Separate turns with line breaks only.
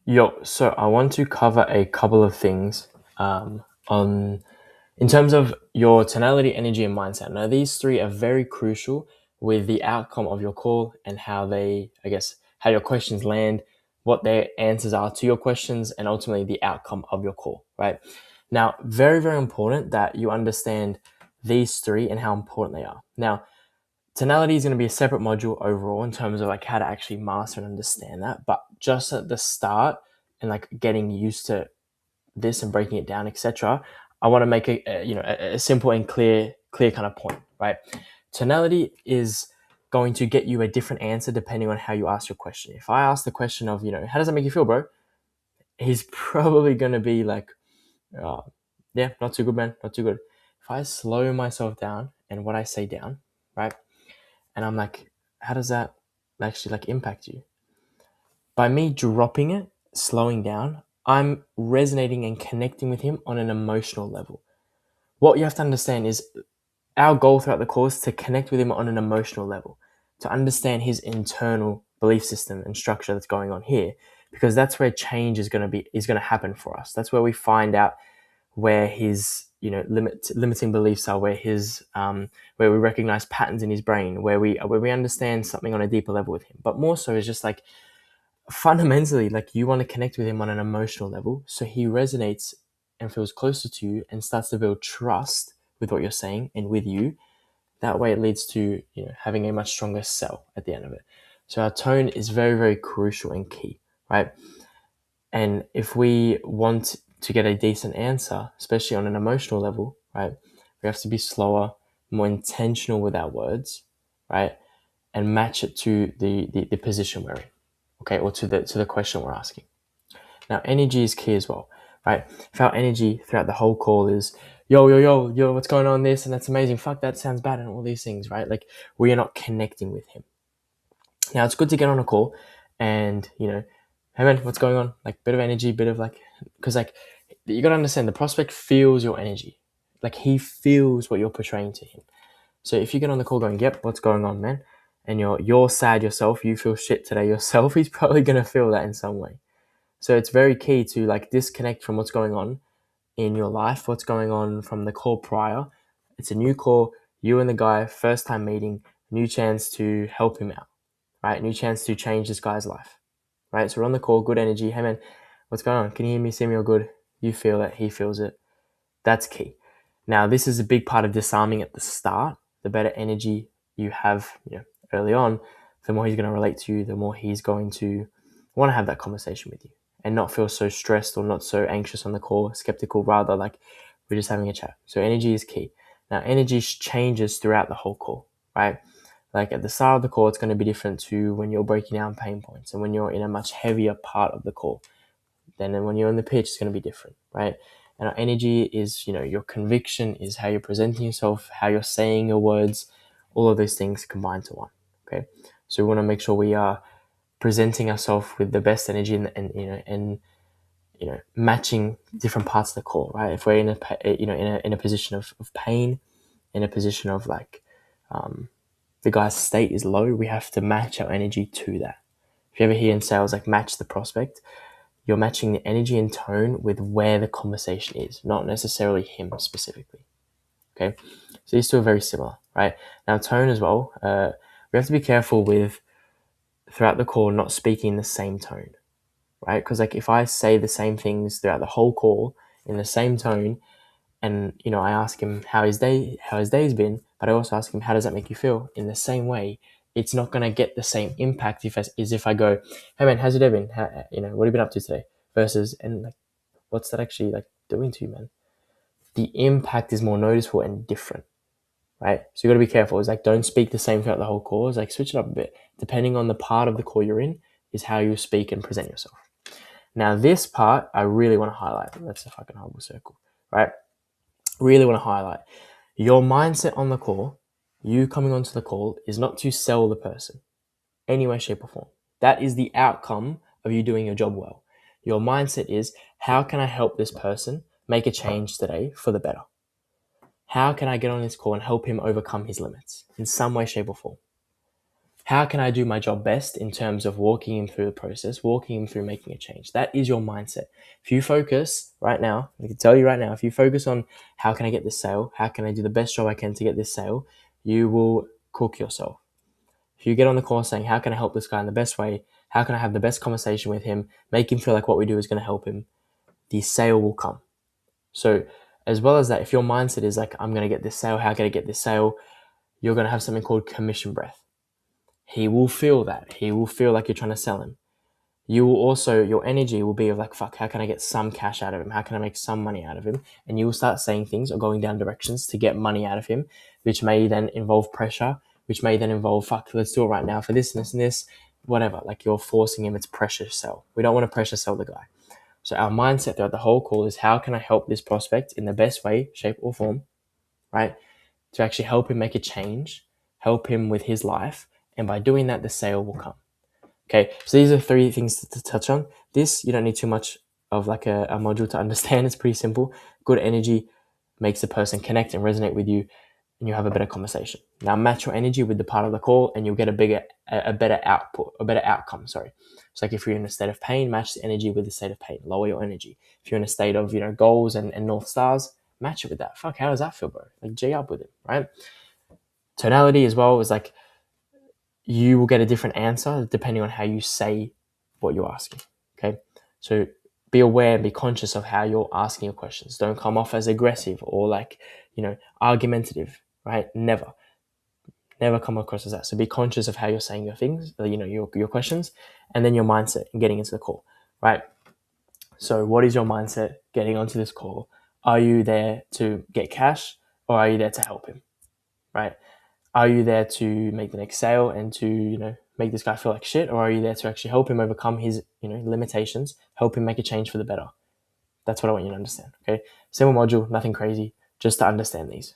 So I want to cover a couple of things on in terms of your tonality, energy, and mindset. Now, these three are very crucial with the outcome of your call and how how your questions land, what their answers are to your questions, and ultimately the outcome of your call, right? Now, very, very important that you understand these three and how important they are. Now, tonality is going to be a separate module overall in terms of like how to actually master and understand that. But just at the start and like getting used to this and breaking it down, etc., I want to make a simple and clear kind of point, right? Tonality is going to get you a different answer depending on how you ask your question. If I ask the question of, how does that make you feel, bro? He's probably going to be like, uh, yeah, not too good, man, not too good. If I slow myself down and what I say down, right? And I'm like, how does that actually like impact you? By me dropping it, slowing down, I'm resonating and connecting with him on an emotional level. What you have to understand is our goal throughout the course is to connect with him on an emotional level, to understand his internal belief system and structure that's going on here, because that's where change is going to happen for us. That's where we find out where his limiting beliefs are, where we recognize patterns in his brain, where we understand something on a deeper level with him. But more so is just like fundamentally, like you want to connect with him on an emotional level, so he resonates and feels closer to you and starts to build trust with what you're saying and with you. That way, it leads to having a much stronger sell at the end of it. So our tone is very, very crucial and key, right? And if we want to get a decent answer, especially on an emotional level, right, we have to be slower, more intentional with our words, right, and match it to the position we're in, okay, or to the question we're asking. Now, energy is key as well, right? If our energy throughout the whole call is yo yo yo yo, what's going on? This and that's amazing. Fuck, that sounds bad, and all these things, right? Like we are not connecting with him. Now, it's good to get on a call and hey man, what's going on? Like bit of energy, bit of like, because like you got to understand the prospect feels your energy, like he feels what you're portraying to him. So if you get on the call going, yep, what's going on, man? And you're sad yourself, you feel shit today yourself, he's probably gonna feel that in some way. So it's very key to like disconnect from what's going on in your life, what's going on from the call prior. It's a new call, you and the guy, first time meeting, new chance to help him out, right? New chance to change this guy's life, right? So we're on the call, good energy. Hey man, what's going on? Can you hear me, see me all good? You feel it, he feels it. That's key. Now, this is a big part of disarming at the start. The better energy you have, early on, the more he's going to relate to you, the more he's going to want to have that conversation with you and not feel so stressed or not so anxious on the call, skeptical, rather like we're just having a chat. So energy is key. Now, energy changes throughout the whole call, right? Like at the start of the call, it's going to be different to when you're breaking down pain points and when you're in a much heavier part of the call. Then when you're on the pitch, it's going to be different, right? And our energy is, your conviction is how you're presenting yourself, how you're saying your words, all of those things combined to one. Okay. So we want to make sure we are presenting ourselves with the best energy and matching different parts of the call, right? If we're in a position of pain, in a position of like, the guy's state is low, we have to match our energy to that. If you ever hear in sales, like match the prospect, you're matching the energy and tone with where the conversation is, not necessarily him specifically. Okay, so these two are very similar, right? Now, tone as well. We have to be careful with throughout the call not speaking the same tone, right? Because like if I say the same things throughout the whole call in the same tone, and I ask him how his day's been, but I also ask him how does that make you feel in the same way, it's not going to get the same impact if I go, hey man, how's your day been? What have you been up to today? Versus, and like, what's that actually like doing to you, man? The impact is more noticeable and different, right? So you got to be careful. It's like don't speak the same throughout the whole call. It's like switch it up a bit. Depending on the part of the call you're in, is how you speak and present yourself. Now, this part I really want to highlight. That's a fucking horrible circle, right? Really want to highlight your mindset on the call. You coming onto the call is not to sell the person any way, shape, or form. That is the outcome of you doing your job well. Your mindset is, how can I help this person make a change today for the better? How can I get on this call and help him overcome his limits in some way, shape, or form? how can I do my job best in terms of walking him through the process, walking him through making a change? That is your mindset. If you focus right now, I can tell you right now, if you focus on how can I get this sale, how can I do the best job I can to get this sale, you will cook yourself. If you get on the call saying, how can I help this guy in the best way? How can I have the best conversation with him? Make him feel like what we do is going to help him. The sale will come. So as well as that, if your mindset is like, I'm going to get this sale, how can I get this sale? You're going to have something called commission breath. He will feel that. He will feel like you're trying to sell him. You will also, your energy will be of like, fuck, how can I get some cash out of him? How can I make some money out of him? And you will start saying things or going down directions to get money out of him, which may then involve pressure, which may then involve, fuck, let's do it right now for this and this and this, whatever. Like you're forcing him, it's pressure sell. We don't want to pressure sell the guy. So our mindset throughout the whole call is how can I help this prospect in the best way, shape or form, right? To actually help him make a change, help him with his life. And by doing that, the sale will come. Okay, so these are 3 things to touch on. This, you don't need too much of like a module to understand. It's pretty simple. Good energy makes the person connect and resonate with you, and you have a better conversation. Now match your energy with the part of the call and you'll get a better output, a better outcome, sorry. So like if you're in a state of pain, match the energy with the state of pain. Lower your energy. If you're in a state of, goals and North Stars, match it with that. Fuck, how does that feel, bro? Like G up with it, right? Tonality as well is like, you will get a different answer depending on how you say what you're asking. Okay. So be aware and be conscious of how you're asking your questions. Don't come off as aggressive or like, argumentative, right? Never come across as that. So be conscious of how you're saying your things, your questions, and then your mindset and getting into the call, right? So what is your mindset getting onto this call? Are you there to get cash or are you there to help him, right? Are you there to make the next sale and to, make this guy feel like shit? Or are you there to actually help him overcome his, limitations, help him make a change for the better? That's what I want you to understand, okay? Simple module, nothing crazy, just to understand these.